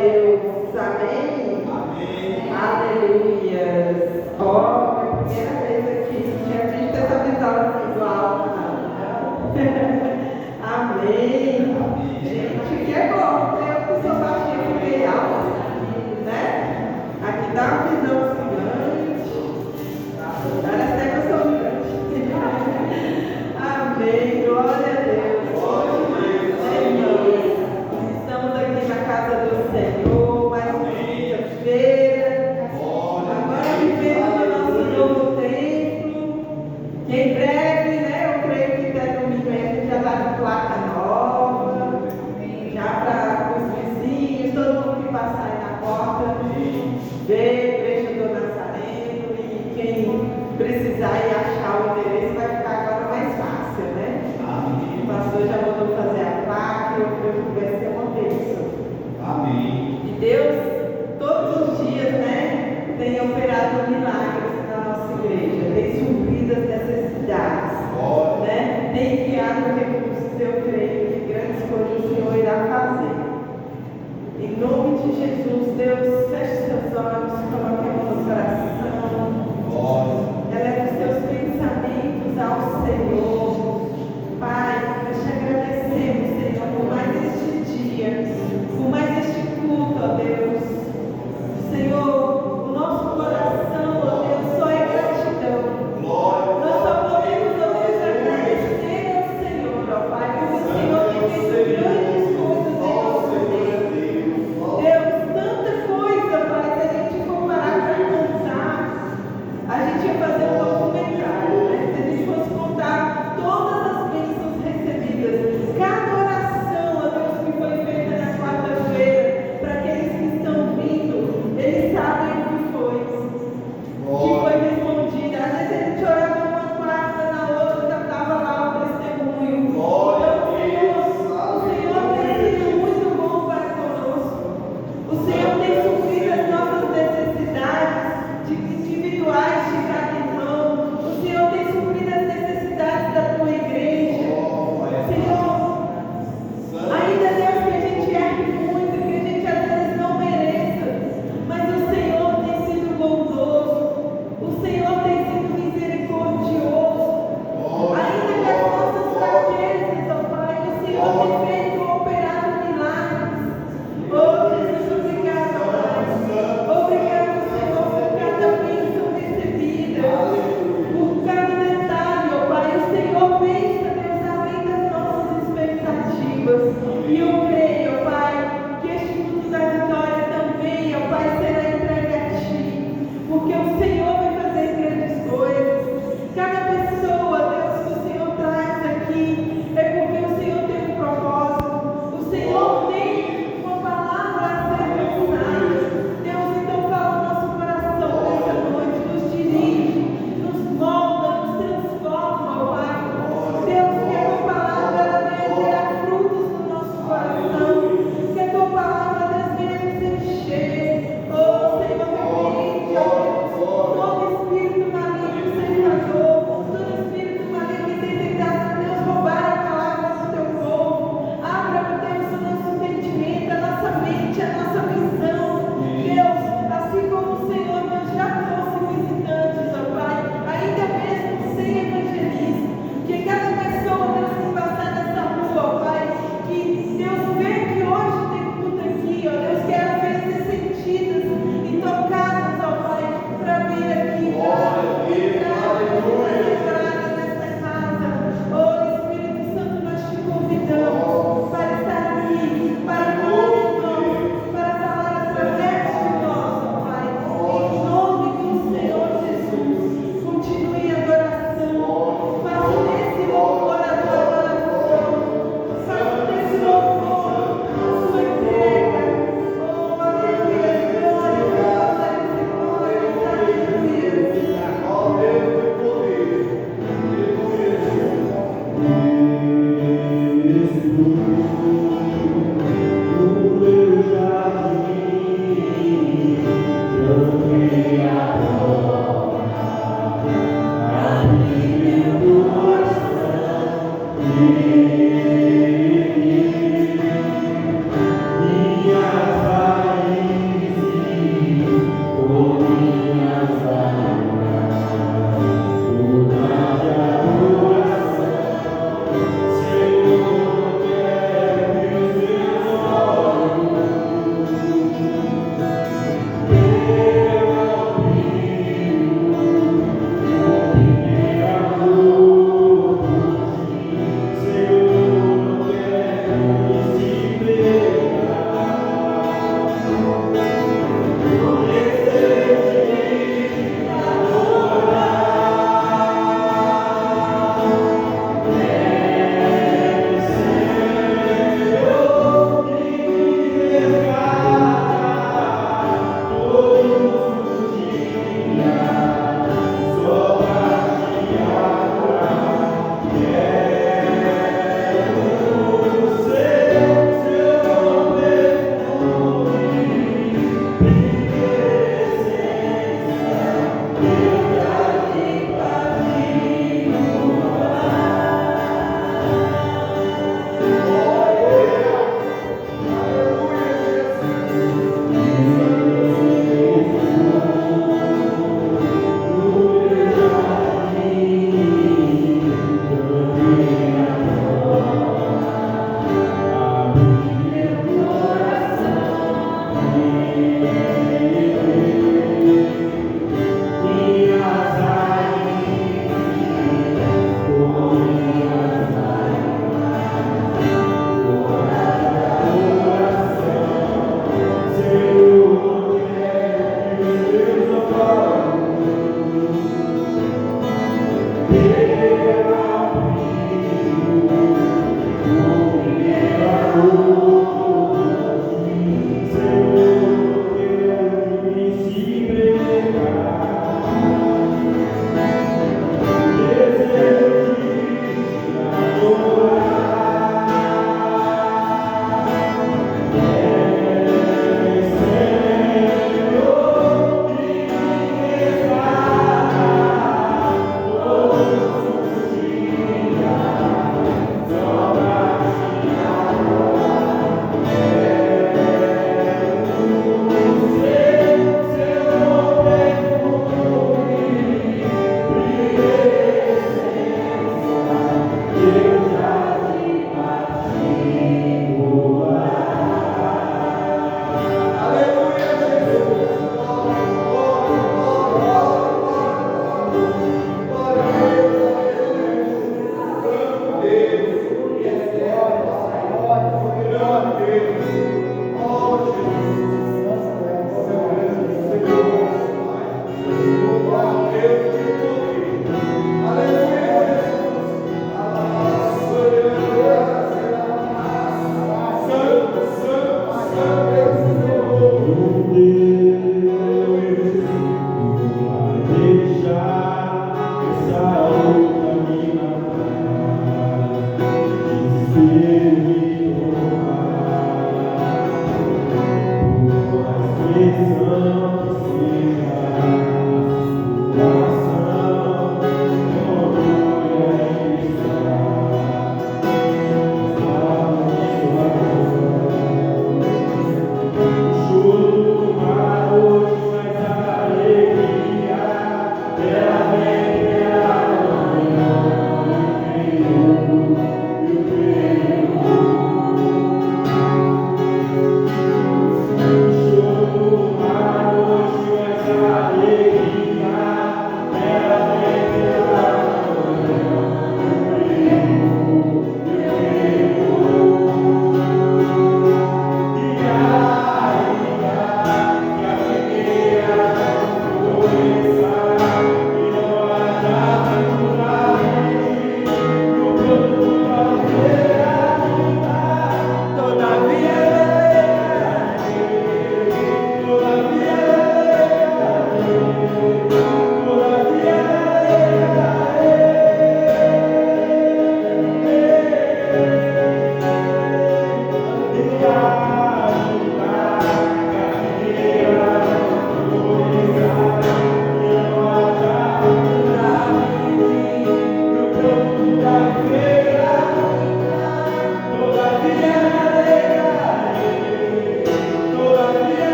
Deus. Amém? Amém. Aleluia. Ó, é a primeira vez aqui. Não tinha visto essa visão assim do alto, não. Amém. Gente, que é bom. Eu que sou baixinha, fiquei alta, né? Aqui dá uma visão gigante. Parece até que eu sou grande. Amém. Glória a Deus. Estamos aqui na casa do Senhor, mais uma quinta-feira. Agora vivendo no nosso novo templo. Em breve, né? Eu creio que até domingo a gente já está com placa nova. Já para os vizinhos, todo mundo que passar aí na porta, ver a igreja do Nazareno. E quem precisar ir achar o endereço vai ficar agora mais fácil, né? O pastor já mandou fazer a placa e eu creio que vai ser uma bênção. Amém. E Deus, todos os dias, né, tem operado milagres na nossa igreja, tem suprido as necessidades, né, tem enviado recursos. Eu creio que grandes coisas o Senhor irá fazer. Em nome de Jesus, Deus, feche seus olhos, coloque a mão no coração, eleva os teus pensamentos ao Senhor. Pai, nós te agradecemos, Senhor, por mais este dia, por mais este culto, ó Deus. Senhor, o nosso coração, ó Deus, só é gratidão. Nós só podemos, ó Deus, agradecer ao Senhor, ó Pai, porque o Senhor tem feito grandes coisas em nosso meio. Deus, tanta coisa, Pai, se a gente for parar para contar, a gente ia fazer um documentário, né? Se a gente fosse contar todas as bênçãos recebidas, cada oração, ó Deus, que foi feita na quarta-feira, para aqueles que estão vindo, eles sabem o que foi respondida. Às vezes a gente orava numa quarta, na outra já estava lá o testemunho. Então, o Senhor tem sido muito bom para conosco. O Senhor tem suprido as nossas necessidades individuais de cada irmão. O Senhor tem suprido as necessidades da tua igreja. Senhor, ainda Deus, que a gente erre muito, que a gente às vezes não mereça, mas o Senhor tem sido bondoso, o Senhor tem sido misericordioso. Ainda que as nossas fraquezas, ó Pai, o Senhor tem feito operado milagres. Oh Jesus, obrigado.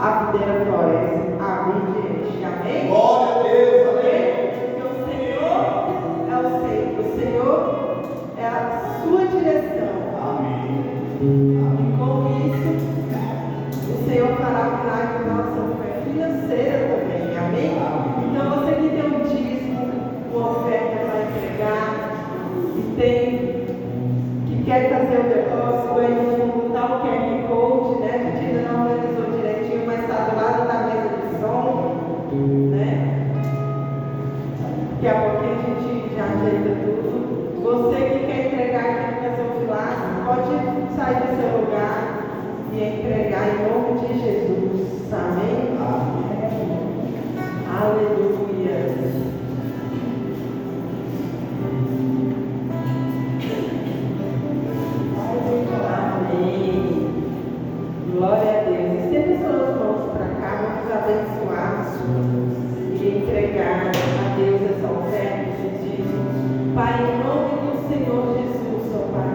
a videira floresce, a vide enche. Amém? Glória a Deus, amém. Porque o Senhor é o Senhor. O Senhor é a sua direção. Amém. E com isso, o Senhor fará milagre na nossa oferta financeira também. Amém? Então você que tem um dízimo, uma oferta para entregar, que quer fazer o negócio, aí no fundo está o QR Code, né? A gente ainda não organizou direitinho, mas está do lado da mesa de som, né? Daqui a pouquinho a gente já ajeita tudo. Você que quer entregar aqui no Gasofilar, pode sair do seu lugar e entregar em nome de Jesus. Amém? Aleluia. Amém. Glória a Deus. Estenda suas mãos para cá, vamos abençoar e entregar a Deus essa oferta, esse dízimo. Pai, em nome do Senhor Jesus, ó Pai,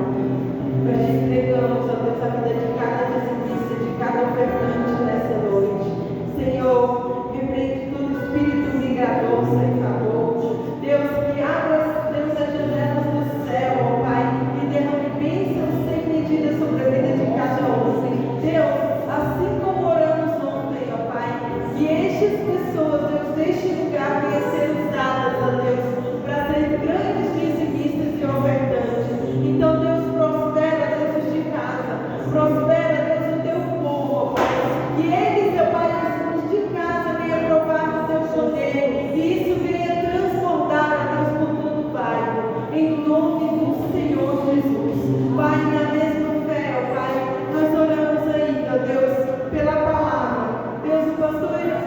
nós te entregamos, ó Deus, a vida de cada dizimista, de cada ofertante nessa noite. Senhor, repreende todo espírito migrador, ceifador. Deus, que abra, Deus, as janelas do céu, ó Pai, e derrame bênçãos sem medida sobre a vida de cada um. Deus, assim como oramos ontem, ó Pai, que estas pessoas, Deus, deste lugar venham ser usadas, ó Deus, para ser grandes dizimistas e ofertantes. Então, Deus, prospera, Deus, de casa, prospera, Deus, o teu povo, ó Pai, que eles, ó Pai, os de casa venham provar do teu poder, e isso venha transbordar, ó Deus, por todo o bairro, em nome do Senhor Jesus. Pai, na mesma fé, ó Pai, nós oramos ainda, ó Deus, pela palavra. Deus, o pastor irá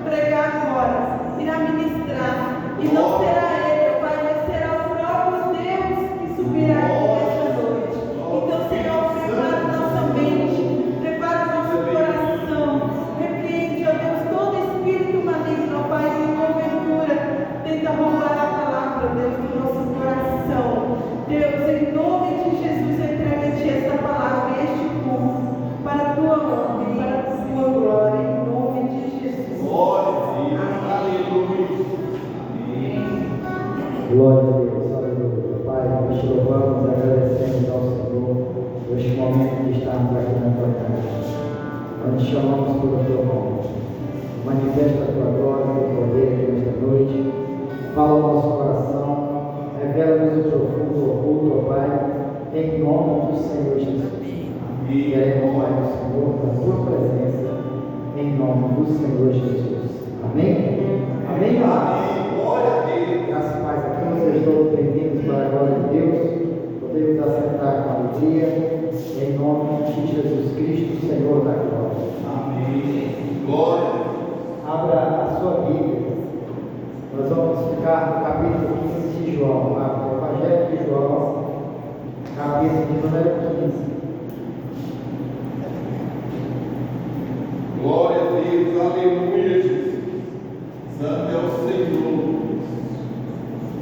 pregar agora, irá ministrar, e não será ele, ó Pai, mas será o próprio Deus que subirá aqui nesta noite. Então, Senhor, prepara nossa mente, prepara nosso coração, repreende, ó Deus, todo espírito maligno, ó Pai, que porventura tenta roubar a palavra, Deus, do nosso coração. Deus, em nome de Jesus, entrega a Ti esta palavra e este culto, para a Tua honra e para a Tua glória, em nome de Jesus. Glória a Deus, aleluia. Amém. Glória a Deus, aleluia. Pai, nós te louvamos e agradecemos ao Senhor por este momento de estarmos aqui na tua casa. Nós te chamamos pelo teu nome. Manifesta a tua glória e o poder aqui nesta noite. Fala ao nosso coração. Revela-nos o profundo oculto, ó Pai, em nome do Senhor Jesus. Queremos, Pai do Senhor, na tua presença, em nome do Senhor Jesus. Amém? Amém? Amém. Glória a Deus. Graças a Pai, aqui vocês todos bem-vindos para a glória de Deus. Podemos assentar com alegria, em nome de Jesus Cristo, Senhor da glória. Amém. Glória. Abra a sua Bíblia. Nós vamos ficar no capítulo 15 de João, no Evangelho de João, capítulo de número 15. Glória a Deus, aleluia, Jesus. Santo é o Senhor.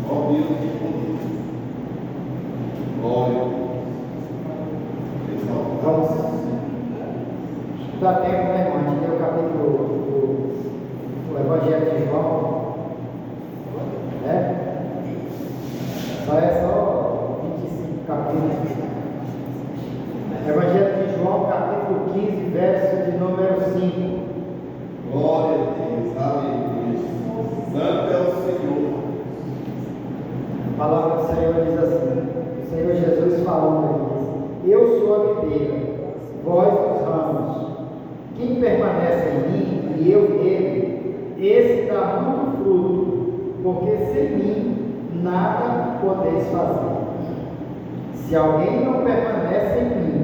Ó Deus que poder. Glória a Deus. Vamos. Dá tempo, né, irmão? A gente tem o capítulo do Evangelho de João. Né? Só 25 capítulos. Evangelho de João, capítulo 15, verso de número 5. Glória a Deus, aleluia. Santo é o Senhor. A palavra do Senhor diz assim: o Senhor Jesus falando, diz: eu sou a videira, vós os ramos. Quem permanece em mim e eu nele, esse dá muito fruto, porque sem mim nada podeis fazer. Se alguém não permanece em mim,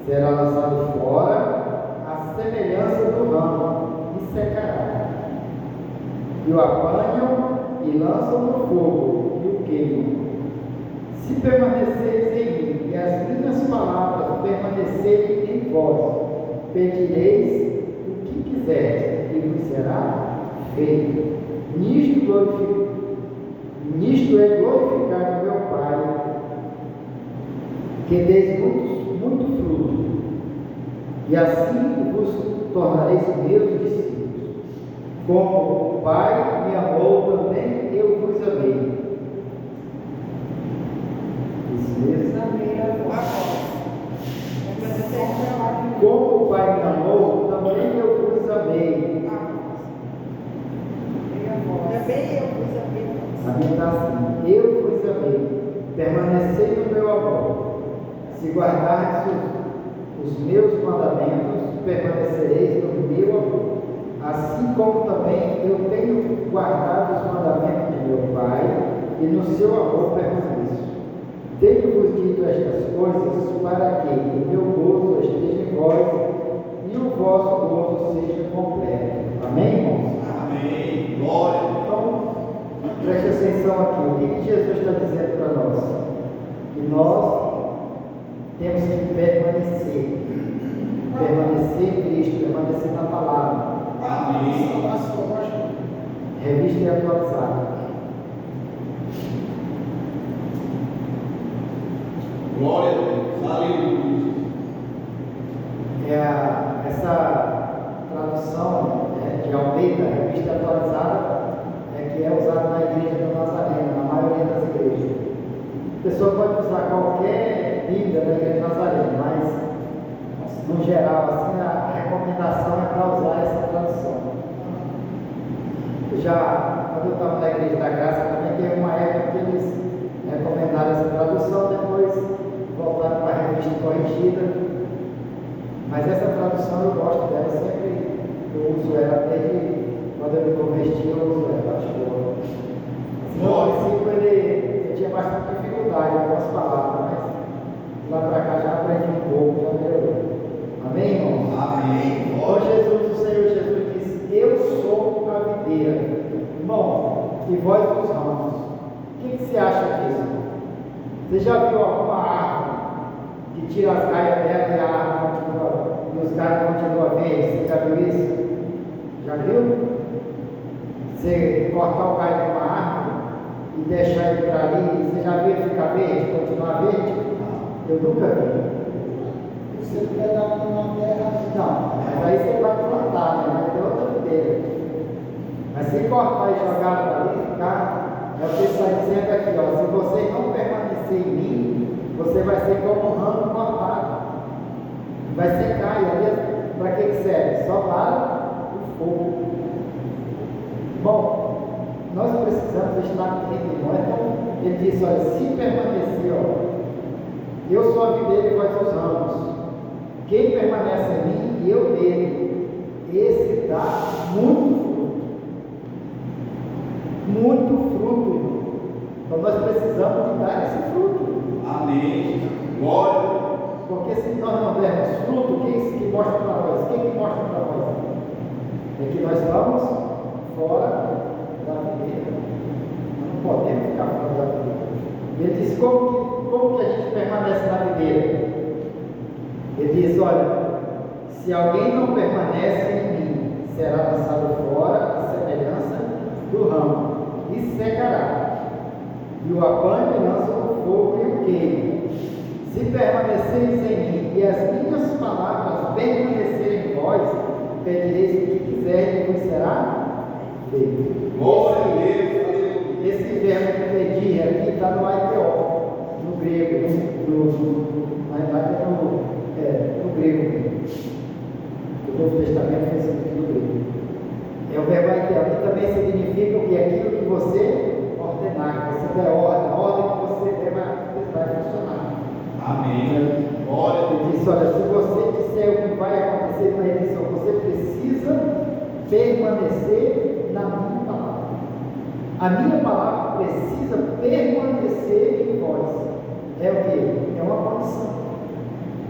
será lançado fora à semelhança do ramo e secará. E o apanham e lançam no fogo e o queimam. Se permaneceres em mim e as minhas palavras permanecerem em vós, pedireis o que quiserdes e vos será feito. Nisto é glorificado meu Pai, que deis muito fruto, e assim vos tornareis meus discípulos. Como o Pai me amou, também eu vos amei. Isso mesmo. Como o Pai me amou, também eu vos amei. A minha está assim: eu vos amei. Permanecei no meu amor. Se guardardes os meus mandamentos, permanecereis no meu amor. Assim como também eu tenho guardado os mandamentos de meu Pai, e no seu amor permaneço. Tenho-vos dito estas coisas para que o meu gozo esteja em vós e o vosso gozo seja completo. Amém, irmãos? Amém. Glória. Então, preste atenção aqui. O que Jesus está dizendo para nós? Que nós temos que permanecer. Permanecer em Cristo, permanecer na palavra. Amém. Revista e atualizada. Glória a Deus. Aleluia. Essa tradução de Almeida, revista atualizada, que é usada na igreja do Nazareno, na maioria das igrejas. A pessoa pode usar qualquer Bíblia da igreja do Nazareno, mas no geral, assim, a recomendação é para usar essa tradução. Quando eu estava na igreja da Graça, também teve uma época que eles recomendaram essa tradução, depois voltaram para a revista corrigida. Mas essa tradução eu gosto dela, sempre eu uso ela, desde quando eu me converti, eu uso ela, acho boa. Assim, no princípio eu tinha bastante dificuldade com as palavras, mas lá para cá já aprendi um pouco, já melhorou. Amém, irmãos? Amém. Então Jesus, o Senhor Jesus disse: eu sou a videira, irmão, e vós os ramos. O que você acha disso? Você já viu alguma árvore que tira as galhas dela e a árvore continua, e os galhos continuam verdes? Você já viu isso? Já viu? Você cortar o galho de uma árvore e deixar ele para ali, você já viu ele ficar verde, continuar verde? Eu nunca vi. Você pegar uma terra. Não, mas aí você vai plantar, né? Vai ter outra videira. Mas se cortar e jogar para ali, ficar, é o que está dizendo aqui, ó. Se você não permanecer em mim, você vai ser como um ramo cortado. Vai secar, e ali, para que serve? Só para o fogo. Bom, nós precisamos estar em nós. Então, ele disse: olha, se permanecer, ó, eu sou a videira e vós os ramos. Quem permanece em mim e eu nele, esse dá muito fruto. Muito fruto. Então nós precisamos de dar esse fruto. Amém. Glória. Porque se nós não dermos fruto, quem é isso que mostra para nós? Quem que mostra para nós? É que nós estamos fora da videira. Não podemos ficar fora da videira. Ele diz: como que a gente permanece na videira? Ele diz: olha, se alguém não permanece em mim, será lançado fora a semelhança do ramo, e secará. E o apanho e lança no fogo e o queima. Se permaneceis em mim e as minhas palavras permanecerem em vós, pedireis o que quiserem e vos será feito. Glória a Deus. Aleluia. Esse verbo pedir aqui está no aipeó, no grego, na verdade no grego mesmo. O Novo Testamento foi escrito no grego. É o verbo aipeó, que também significa o que? Aquilo que você ordenar, que você der ordem, a ordem que você der vai funcionar. Amém. Glória a Deus. Ele disse: olha, se você disser o que vai acontecer na edição, você precisa permanecer na minha palavra. A minha palavra precisa permanecer em vós. É o que? É uma condição.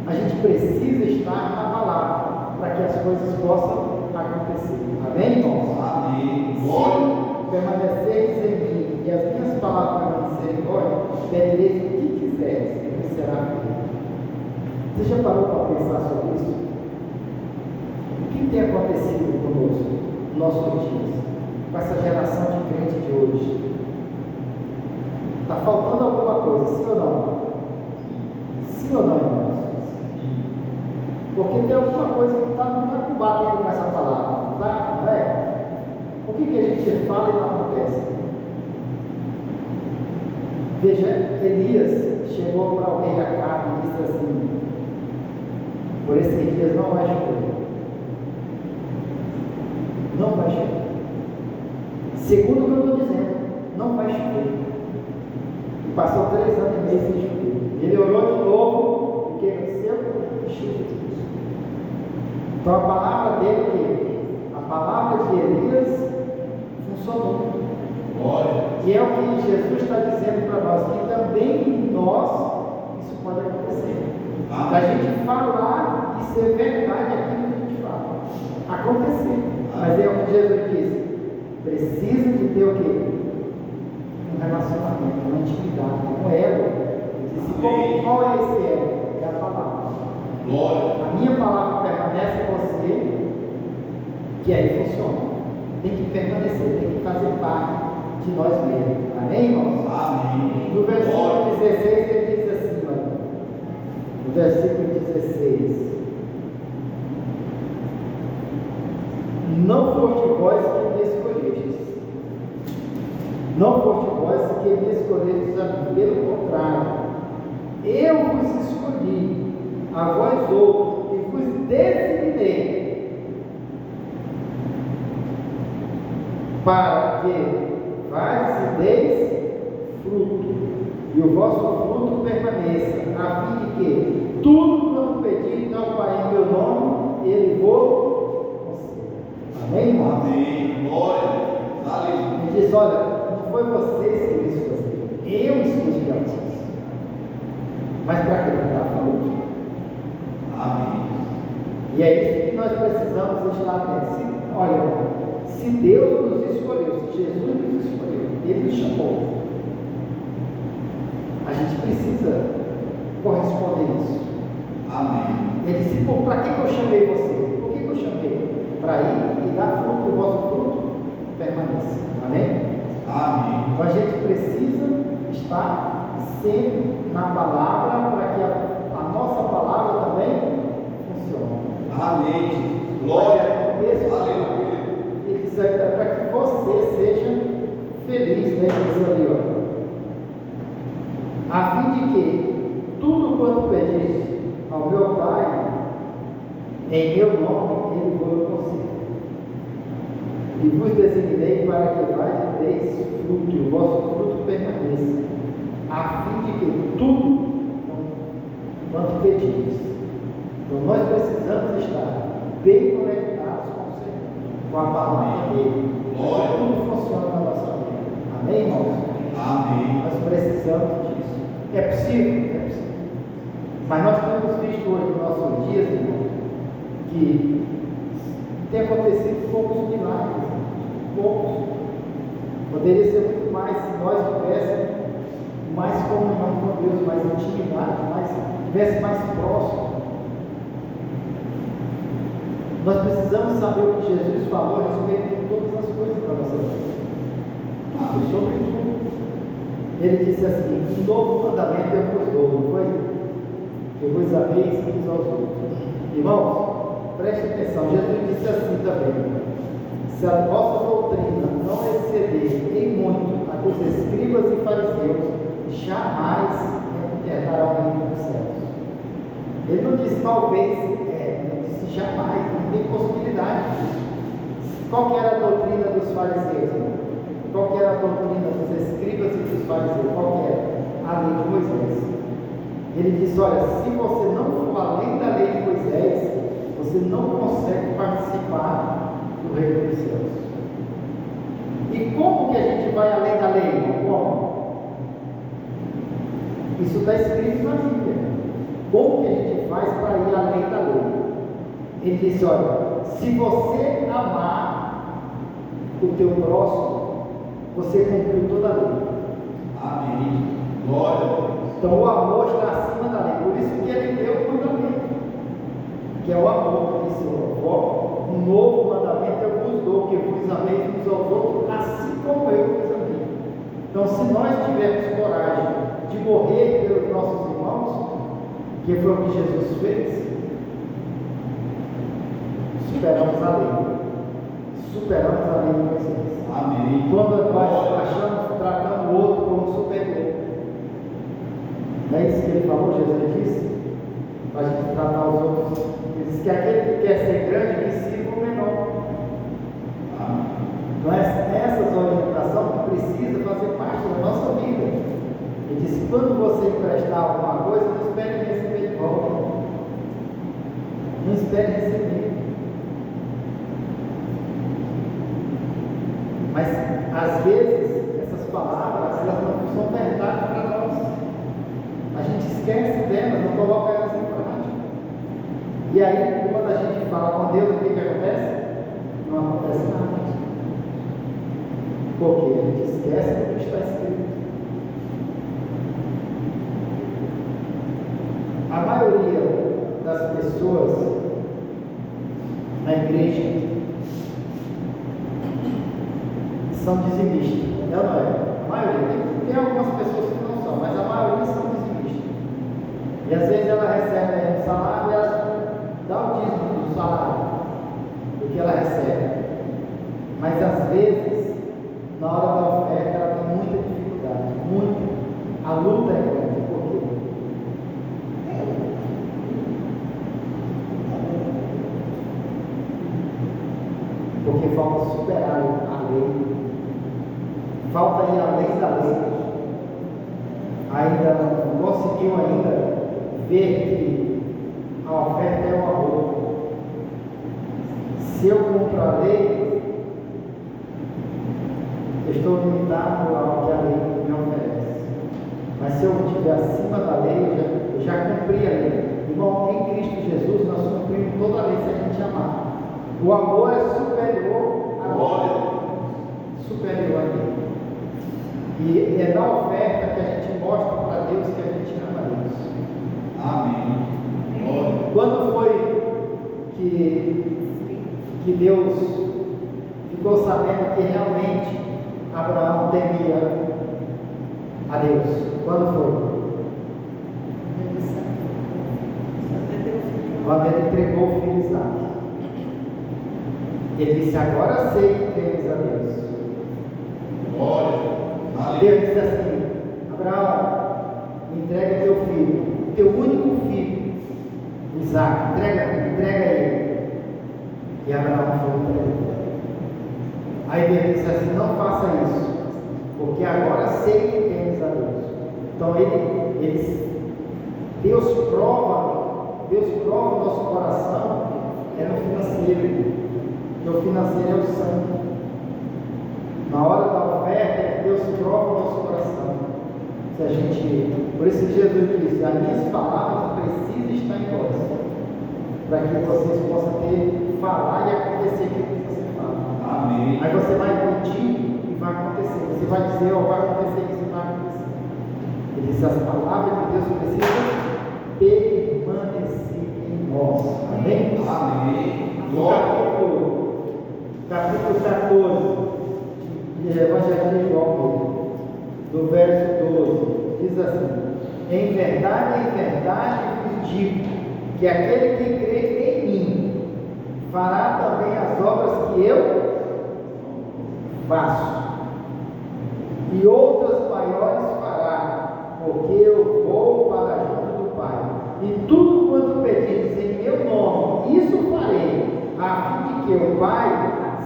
A gente precisa estar na palavra para que as coisas possam acontecer. Amém, irmãos? Amém. Glória. Se permaneceis em mim e as minhas palavras permanecerem em vós, pedireis o que quiseres e vos será feito. Você já parou para pensar sobre isso? O que tem acontecido conosco, nos nossos dias, com essa geração de crente de hoje? Está faltando alguma coisa, sim ou não? Sim ou não, irmãos? Porque tem alguma coisa que não está combatendo com essa palavra, não está? Não é? O que a gente fala e não acontece? Veja, Elias chegou para o rei Acabe e disse assim: por esses dias não vai chover. Não vai chover. Segundo o que eu estou dizendo, não vai chover. E passou 3 anos e meio sem chover. Ele orou de novo, o que aconteceu? Chuva. Então a palavra dele, a palavra de Elias, funcionou. Glória. E é o que Jesus está dizendo para nós, que também em nós isso pode acontecer. Da gente falar e ser verdade aquilo que a gente fala. Acontecer. Mas é o que Jesus disse. Precisa de ter o quê? Um relacionamento, uma intimidade, um ego. Ele disse, qual é esse ego? É a palavra. Glória. A minha palavra permanece em você, que aí funciona. Tem que permanecer, tem que fazer parte de nós mesmos. Amém, irmãos? Amém. No versículo 16 ele diz assim, olha, no versículo 16: não foste vós que me escolhestes, não foste vós que me escolhestes, pelo contrário, eu vos escolhi, a vós outros, e vos designei, para que vades e deis fruto, e o vosso fruto permaneça, a fim de que tudo quanto pedir ao Pai em meu nome, Ele vos conceda. Amém, irmãos? Amém. Glória. Aleluia. Ele diz, olha, não foi vocês que me escolheram, eu escolhi a vocês. Mas para que não dar fruto? Amém. E é isso que nós precisamos estar atentos. Olha, se Deus nos escolheu, se Jesus nos escolheu, Ele nos chamou, a gente precisa corresponder a isso. Amém. Ele disse, pô, para que eu chamei você? Por que eu chamei? Para ir e dar fruto, o vosso fruto permaneça. Amém? Amém. Então a gente precisa estar sempre na palavra para que a nossa palavra também funcione. Amém. Glória. Aleluia. Ele diz para que você seja feliz, né? Diz ali, ó. A fim de que tudo quanto pedis ao meu Pai, em meu nome, Ele vos conceda. E vos designei para que vades e deis fruto, e o vosso fruto permaneça, a fim de que tudo quanto pedis. Então nós precisamos estar bem conectados com o Senhor, com a palavra dele. Glória. Tudo funciona na nossa vida. Amém, irmãos? Amém. Nós precisamos disso. É possível? É possível. Mas nós temos visto hoje nos nossos dias, irmão, que tem acontecido poucos milagres. Poucos. Poderia ser muito mais se nós tivéssemos mais comunhão com Deus, mais intimidade, tivesse mais próximo. Nós precisamos saber o que Jesus falou a respeito de todas as coisas para nossa vida. Tudo, sobre tudo. Ele disse assim: um novo mandamento eu vos dou, não foi? Que vos ameis uns aos outros. Irmãos, preste atenção, Jesus disse assim também: se a vossa doutrina não exceder em muito a dos escribas e fariseus, jamais entrará o reino dos céus. Ele não disse talvez, ele disse jamais, não tem possibilidade disso. Qual que era a doutrina dos fariseus? Qual que era a doutrina dos escribas e dos fariseus? Qual que era? A lei de Moisés. Ele disse, olha, se você não for além da lei de Moisés, você não consegue participar do reino dos céus. E como que a gente vai além da lei? Como? Isso está escrito na Bíblia. Como que a gente faz para ir além da lei? Ele disse, olha, se você amar o teu próximo, você cumpriu toda a lei. Amém. Glória. Então o amor está acima da lei. Por isso que ele deu o mandamento, que é o amor. Ele disse, um novo mandamento eu vos dou, que vos ameis uns aos outros, assim como eu vos amei. Então, se nós tivermos coragem de morrer pelos nossos irmãos, que foi o que Jesus fez, superamos a lei. Superamos a lei de Moisés. Amém. Quando nós achamos, tratando o outro como superior. Não é isso que ele falou, Jesus disse? Para a gente tratar os outros. Ele disse que aquele que quer ser grande, que sirva o menor. Não é essas orientações que precisa fazer parte da nossa vida. Ele disse: quando você emprestar alguma coisa, não espere receber de volta. Não espere receber. Mas às vezes essas palavras elas não são verdade para nós. A gente esquece delas, não coloca elas em prática. E aí, quando a gente fala com Deus, o que acontece? Não acontece nada. Porque a gente esquece do que está escrito. A maioria das pessoas na igreja são dizimistas. É ou não é? A maioria. Tem algumas pessoas que não são, mas a maioria são dizimistas. E às vezes ela recebe um salário e ela dá o dízimo do salário, do que ela recebe. Mas às vezes, na hora da oferta, ela tem muita dificuldade. Muita. A luta é grande. Por quê? Porque falta superar a lei. Falta ir além da lei. Ainda não conseguiu ver que a oferta é o amor. Se eu cumpro a lei, eu estou limitado ao que a lei me oferece. Mas se eu estiver acima da lei, eu já cumpri a lei. Irmão, em Cristo Jesus, nós cumprimos toda a lei se a gente amar. O amor é superior à lei. Superior à lei. E é na oferta que a gente mostra para Deus que a gente ama Deus. Amém. Quando foi que Deus ficou sabendo que realmente Abraão temia a Deus? Quando foi? Quando ele entregou o filho Isaque. Ele disse: agora sei que temes a Deus. Deus disse assim: Abraão, entrega teu filho, teu único filho, Isaque, entrega ele. E Abraão foi entregue. Aí Deus disse assim: não faça isso, porque agora sei que temes a Deus. Então Deus prova o nosso coração é no financeiro, porque o financeiro é o sangue. Na hora da oferta, Deus prova o nosso coração. Se a gente, por isso que Jesus disse: as minhas palavras precisam estar em vós, para que vocês possam falar e acontecer aquilo que você fala. Amém. Aí você vai pedir e vai acontecer. Você vai dizer: vai acontecer isso, vai acontecer. Ele disse: as palavras de Deus precisam permanecer em nós. Amém? Amém. Capítulo 14 de Evangelho de João, do verso 12, diz assim: em verdade vos digo, que aquele que crê em mim fará também as obras que eu faço, e outras maiores fará, porque eu vou para junto do Pai. E tudo quanto pedires em meu nome, isso farei, a fim de que o Pai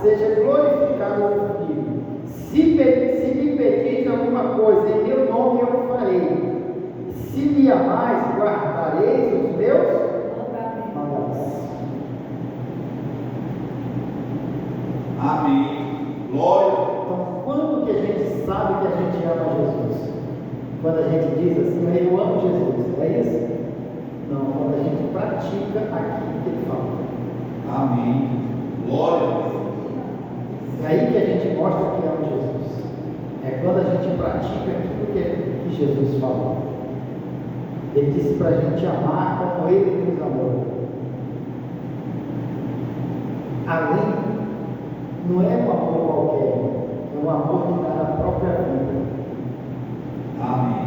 seja glorificado no Filho. Se me pedires alguma coisa em meu nome, eu farei. Se me amais, guardareis os meus mandamentos. Amém. Glória. Então, quando que a gente sabe que a gente ama Jesus? Quando a gente diz assim: eu amo Jesus, é isso? Não, quando a gente pratica aquilo que ele fala. Amém. Glória. É aí que a gente mostra que ama Jesus. É quando a gente pratica aquilo que Jesus falou. Ele disse para a gente amar como Ele nos amou. Além, não é um amor qualquer, é um amor que dá a própria vida. Amém.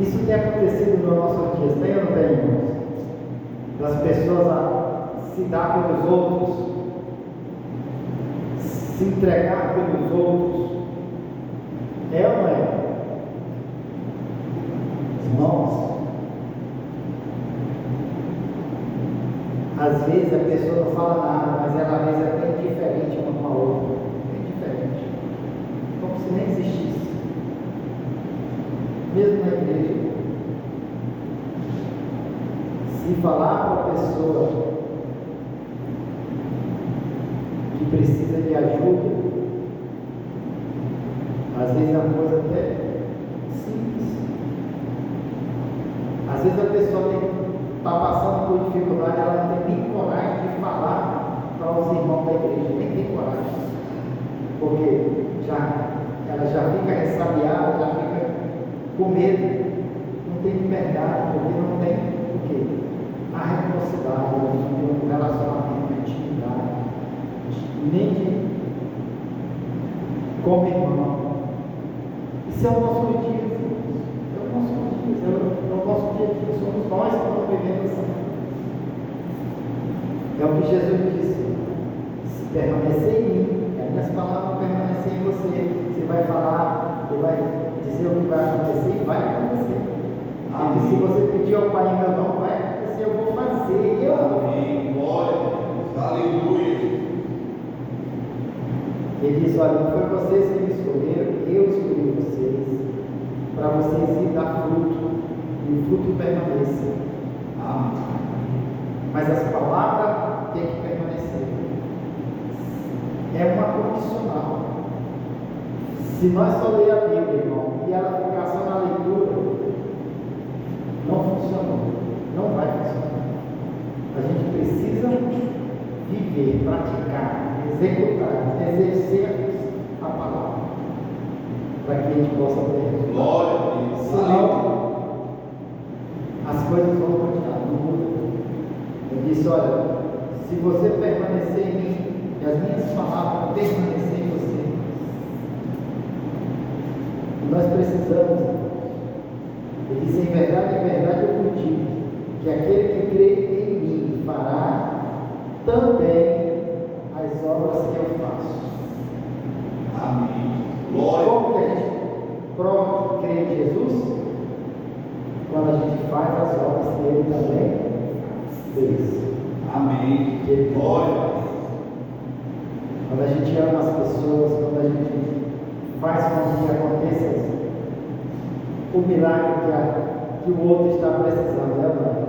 Isso tem acontecido nos nossos dias, tem ou não tem, irmãos? Das pessoas se dar pelos outros, se entregar pelos outros, é ou não é? Irmãos, às vezes a pessoa não fala nada, mas ela às vezes é bem diferente uma com a outra, bem diferente, como se nem existisse, mesmo na igreja. Se falar para a pessoa que precisa de ajuda, às vezes é uma coisa até simples. Às vezes a pessoa está passando por dificuldade, ela não tem nem coragem de falar para os irmãos da igreja, nem tem coragem, porque ela já fica ressabiada, já fica com medo, não tem liberdade, porque não tem o quê? A reciprocidade, não tem um relacionamento, uma intimidade, nem de como irmão. Isso é o nosso dia, irmãos. É o nosso dia, é o nosso dia a dia. Somos nós que estamos vivendo assim. É o que Jesus disse: se permanecer em mim, as minhas palavras permanecer em você, você vai falar, você vai dizer o que vai acontecer e vai acontecer. E se você pedir ao Pai em meu nome, vai acontecer, eu vou fazer. Amém. Glória a Deus. Aleluia. Ele disse: olha, não foi vocês que me escolheram, eu escolhi vocês, para vocês ir dar fruto, e o fruto permaneça. Amém. Mas as palavras têm que permanecer. É uma condicional. Se nós só ler a Bíblia, irmão, e ela ficar só na leitura, não funcionou. Não vai funcionar. A gente precisa viver, praticar, executar, exercer a palavra, para que a gente possa ter resultado. Glória a Deus. Senão, as coisas vão continuar, não mudam. Eu disse: olha, se você permanecer em mim, e as minhas palavras permanecer em você, nós precisamos. Ele disse: em verdade eu vos digo, que aquele que crê em mim fará também as obras que eu faço. Amém. Glória. Como que a gente prova que crê em Jesus? Quando a gente faz as obras que ele também fez. Amém. Glória. Quando a gente ama as pessoas, quando a gente faz com que aconteça o milagre que o outro está precisando, né, mãe?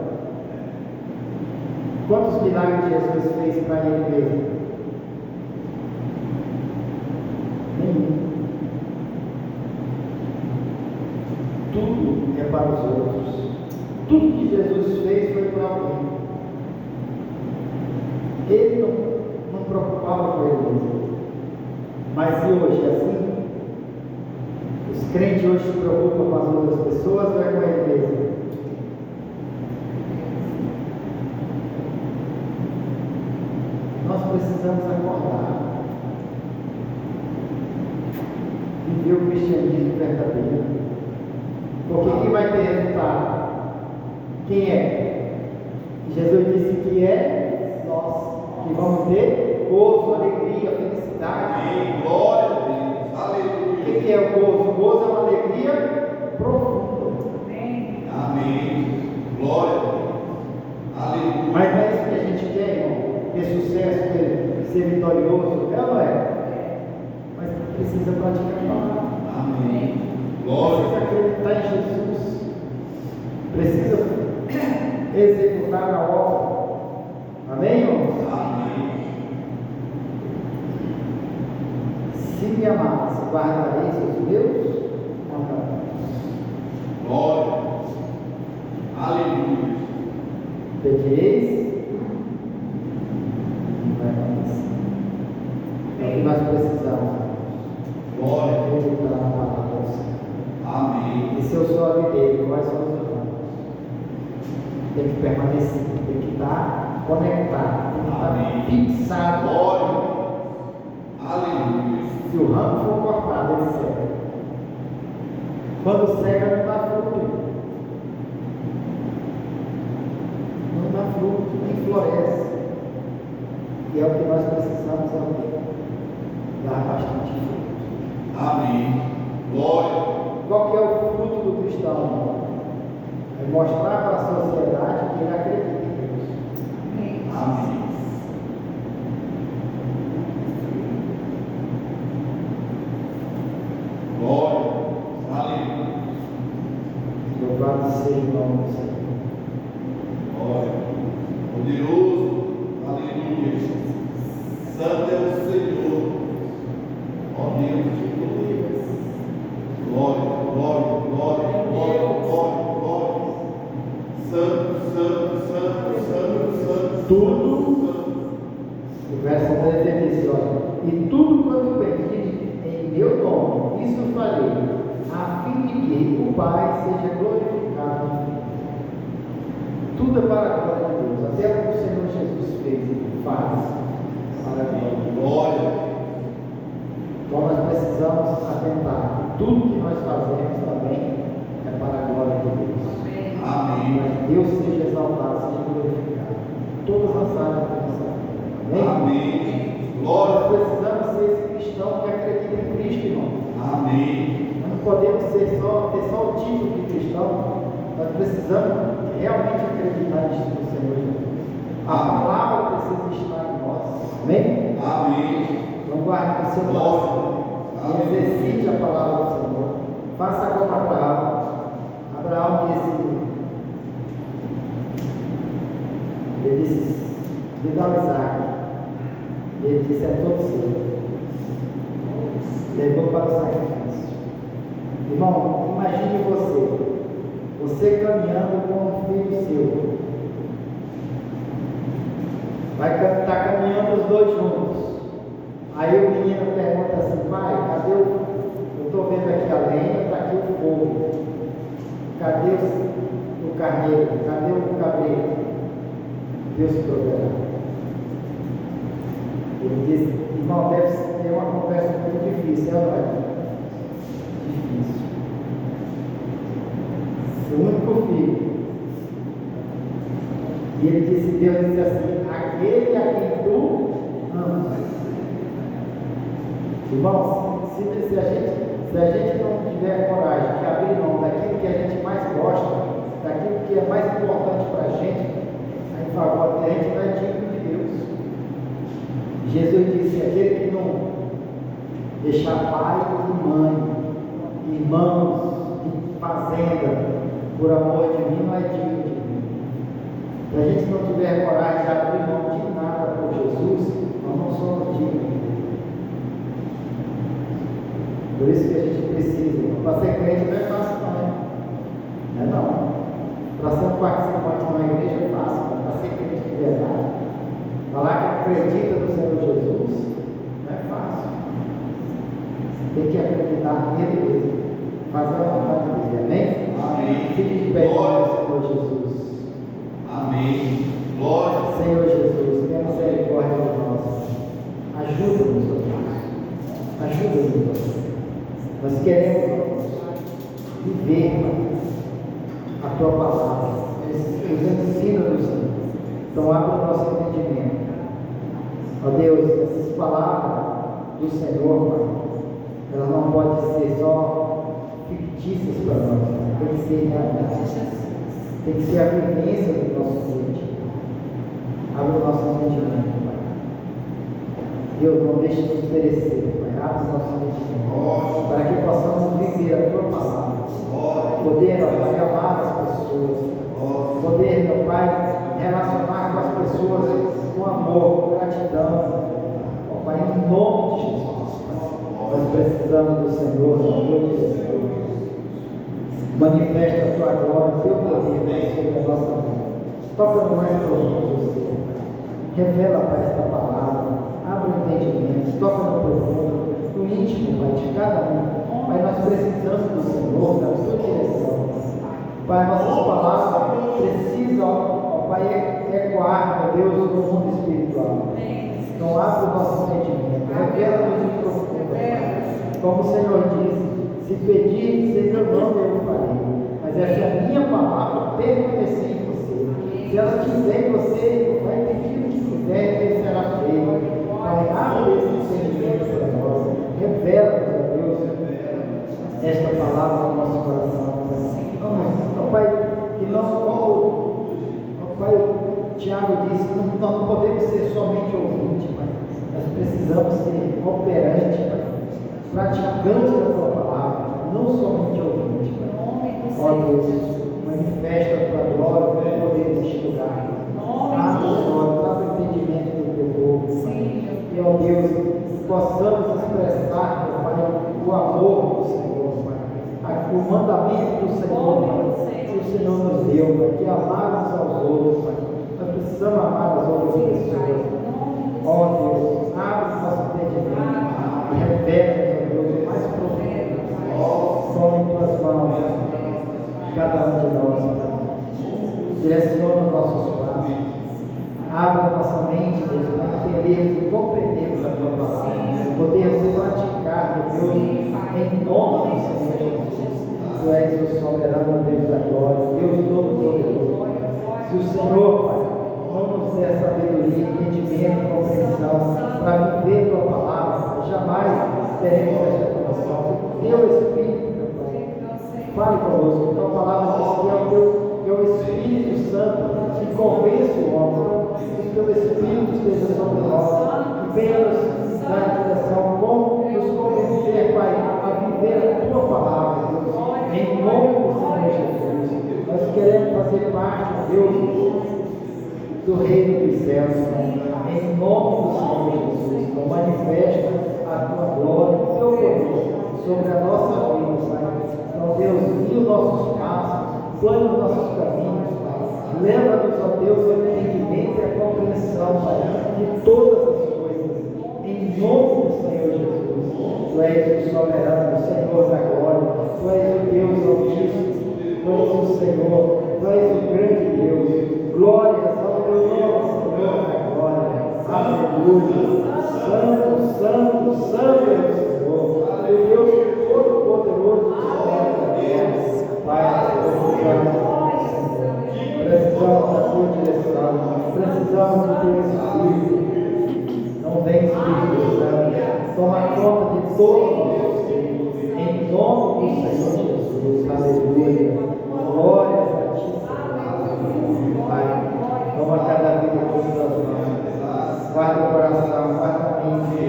Quantos milagres Jesus fez para ele mesmo? Nenhum. Tudo é para os outros. Tudo que Jesus fez foi para alguém. Ele não preocupava com ele mesmo. Mas e hoje é assim? Os crentes hoje se preocupam com as outras pessoas ou é com ele mesmo? Nós precisamos acordar, viver o cristianismo verdadeiro, porque quem vai ter resultado? Quem é? Jesus disse que é nós, que vamos ter gozo, alegria, felicidade. Amém. Glória a Deus. Aleluia. O que é o gozo? O gozo é uma alegria profunda. Amém. Glória a Deus. Aleluia. Mas não é isso que a gente quer, irmão. Ter sucesso, ser vitorioso, é ou não é? Mas precisa praticar a palavra. Amém. Glória. Precisa acreditar em Jesus. Precisa executar a obra. Amém, irmãos? Amém. Se me amares, guardareis os meus mandamentos. Glória. Aleluia. Pedireis, vai acontecer. É o que nós precisamos. Glória. Acreditar na palavra do Senhor. Amém. E se eu sou a videira, quais são os ramos? Tem que permanecer, tem que estar conectado, tem que estar Amém. fixado. Glória. Aleluia. Se o ramo for cortado, ele seca. Quando seca, não dá fruto. Não dá fruto, nem floresce. E é o que nós precisamos também. Dar bastante fruto. Amém. Glória. Qual que é o fruto do cristão, irmão? É mostrar para a sociedade que ele acredita em Deus. Amém. Glória. Aleluia. Louvado seja o nome do Senhor. Glória. Poderoso. Aleluia. Santo é o Senhor. Ó Deus de poder. Glória, glória, glória, glória, glória, glória. Santo, santo, santo, santo, santo. Tudo. Santo. O verso 13 diz: olha, e tudo quanto pedir em meu nome, isso farei, a fim de que o Pai seja glorificado no Filho. Tudo é para a glória de Deus, até o que o Senhor Jesus fez e faz para a glória de Deus. Glória. Então nós precisamos atentar. Tudo que nós fazemos também é para a glória de Deus. Amém. Mas Deus seja exaltado, seja glorificado. Em todas as áreas da nossa vida. Amém. Nós Glória. precisamos ser esse cristão que acredita em Cristo, irmão. Amém. Nós não podemos ter só o título de cristão. Nós precisamos realmente acreditar no Senhor Jesus. A palavra precisa estar em nós. Amém? Amém. Não guarde no seu coração. E exercite a palavra do Senhor. Faça como Abraão. Abraão disse, me dá o Isaac. Ele disse, é todo seu. Levou para o sacrifício. Irmão, imagine você caminhando com um filho seu. Vai estar caminhando os dois juntos. Aí o menino pergunta assim, pai, cadê eu estou vendo aqui a lenha, está aqui o fogo. Cadê o carneiro? Cadê o cabreiro? Deus proverá. Ele diz, irmão, deve ser uma conversa muito difícil, não é? Difícil. Seu único filho. E ele disse, Deus disse assim, aquele a quem tu amas. Irmãos, se a gente não tiver coragem de abrir mão daquilo que a gente mais gosta, daquilo que é mais importante para a gente não é digno de Deus. Jesus disse, aquele que não deixar pai e mãe, irmãos e fazenda, por amor de mim, não é digno de mim. Se a gente não tiver coragem de abrir mão de nada por Jesus, nós não somos dignos de Deus. Por isso que a gente precisa, para ser crente não é fácil não é não. Para ser um participante de uma igreja é fácil, para ser crente de verdade, falar que acredita no Senhor Jesus, não é fácil. Tem que acreditar nele mesmo, fazer a vontade dele, amém? Amém. Fique de pé, Senhor Jesus. Amém. Glória. Senhor Jesus, tenha misericórdia de nós. Ajuda-nos, ó Deus. Ajuda-nos, ó Deus. Nós queremos viver a tua palavra, os ensinos do Senhor. Então, abre o nosso entendimento. Ó Deus, essas palavras do Senhor, Pai, elas não podem ser só fictícias para nós, tem que ser realidade, tem que ser a vivência do nosso dia. Abre o nosso entendimento, Pai. Deus, não deixe nos perecer, Pai. Abre o nosso entendimento, para que possamos viver a tua palavra. Poder, ó Pai, amar as pessoas. Poder, meu Pai, relacionar com as pessoas com amor, com gratidão. Ó Pai, em nome de Jesus. Nós precisamos do Senhor, no nome de Jesus. Manifesta a tua glória, o teu poder sobre a nossa vida. Toca no mais profundo, Senhor. Revela, Pai, esta palavra. Abre o entendimento. Toca no profundo, no íntimo, Pai, de cada um. Pai, nós precisamos do Senhor, da tua direção. Pai, nossas palavras precisam, ó Pai, ecoar, meu Deus, no mundo espiritual. Então, abre o nosso entendimento. Revela-nos o profundo, Pai. Como o Senhor disse, se pedir, em meu nome eu farei. Mas essa é a minha palavra, permanecer em você. Se ela quiser, você vai pedir o que quiser, que será feito. Pai, abre esse entendimento para nós. Revela-nos, ó Deus, esta palavra no nosso coração. Ó Pai, que nós, como ó Pai, o Tiago disse, nós não podemos ser somente ouvinte, Pai. Nós precisamos ser operante, Pai, praticante da tua palavra, não somente ouvinte, Pai. Ó Deus, manifesta a tua glória, o teu poder neste lugar. Abre os olhos, abre o entendimento do teu povo, Pai. E, ó Deus, possamos expressar, meu Pai, o amor do Senhor, Pai. O mandamento do Senhor, Pai, que o Senhor nos deu, Pai, que amar uns aos outros, Pai. Nós precisamos amar as outras pessoas. Ó Deus, abre o nosso entendimento e revela-nos, ó Deus, o mais profundo. Toma em tuas mãos cada um de nós, Pai. Direciona os nossos passos. Abre a nossa mente, Deus, para entendermos e compreendermos a tua palavra. Podermos praticar, Deus, em nome do Senhor Jesus. Tu és o soberano Deus da glória, Deus todo-poderoso. Se o Senhor, Pai, não nos der sabedoria, entendimento, compreensão para viver a tua palavra, Pai, jamais teremos esta condição. Teu Espírito, meu Pai, fale conosco. Tua palavra diz que é o Espírito Santo que convence o homem. Que teu Espírito esteja sobre nós, que venha nos dar direção, como nos convencer, Pai, a viver a tua palavra, Deus, em nome do Senhor Jesus. Nós queremos fazer parte, Deus, do reino dos céus, Pai, em nome do Senhor Jesus. Então, manifesta a tua glória, o teu poder sobre a nossa vida, Pai. Então, Deus, guia os nossos passos, plane os nossos caminhos, Pai. Leva-nos, ó Deus, ao entendimento e à compreensão, Pai, de todas as coisas, em nome do Senhor Jesus. Tu és o soberano, o Senhor da glória, Tu és o Deus altíssimo, Tu és o Senhor, Tu és o grande Deus. Glórias ao teu nome, Senhor da glória. Aleluia. Santo, santo, santo é o Senhor, o Deus todo-poderoso de toda a terra. Pai, precisamos da tua direção, precisamos do teu Espírito. Não vem Espírito Santo, toma conta de todo o nosso ser, em nome do Senhor Jesus. Aleluia. Glória a ti, Senhor. Pai, toma cada vida com as tuas mãos. Guarda o coração, guarda a mente.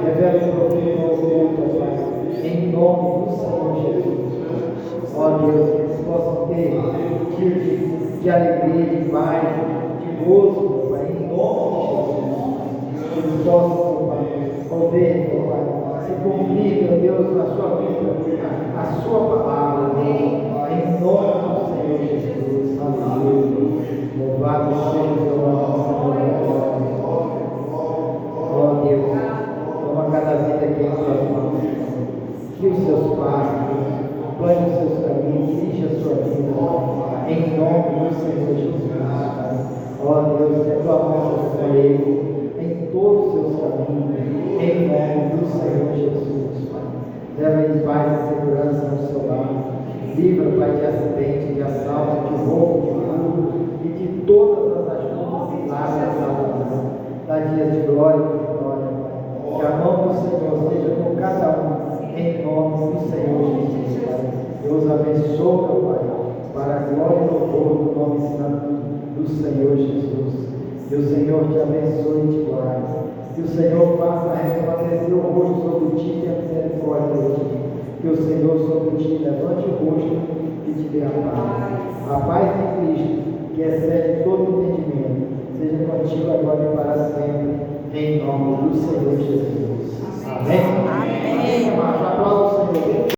Revela o profundo oculto, Pai, em nome do Senhor Jesus. Ó Deus, que eles possam ter de alegria, de paz, de gozo, Pai, em nome de Jesus. Que eles possam, Pai, poder, Pai, se cumprir, meu Deus, na sua vida, a sua palavra, em nome do Senhor Jesus. Aleluia. Louvado seja o teu nome, ó Deus, toma cada vida aqui em tuas mãos. Que os seus passos, plane os seus caminhos, dirija a sua vida, em nome do Senhor Jesus. Ó Deus, que a tua mão seja com ele, em todos os seus caminhos, em nome do Senhor Jesus. Leva em paz e segurança no seu lado. Livra, Pai, de acidente, de assalto, de roubo, de furto e de todas as ajudas e lágrimas da Satanás. Dá dias de glória e vitória, Pai. Que a mão do Senhor seja com cada um, em nome do Senhor Jesus, Pai. Deus abençoe, Pai, para a glória e louvor do nome santo do Senhor Jesus. Que o Senhor te abençoe e te guarde. Que o Senhor faça resplandecer o rosto sobre ti e a misericórdia de ti. Que o Senhor sobre ti levante o rosto e te dê a paz. A paz de Cristo, que excede todo entendimento, seja contigo agora e para sempre, em nome do Senhor Jesus. Amém? Amém. Aplauda o Senhor.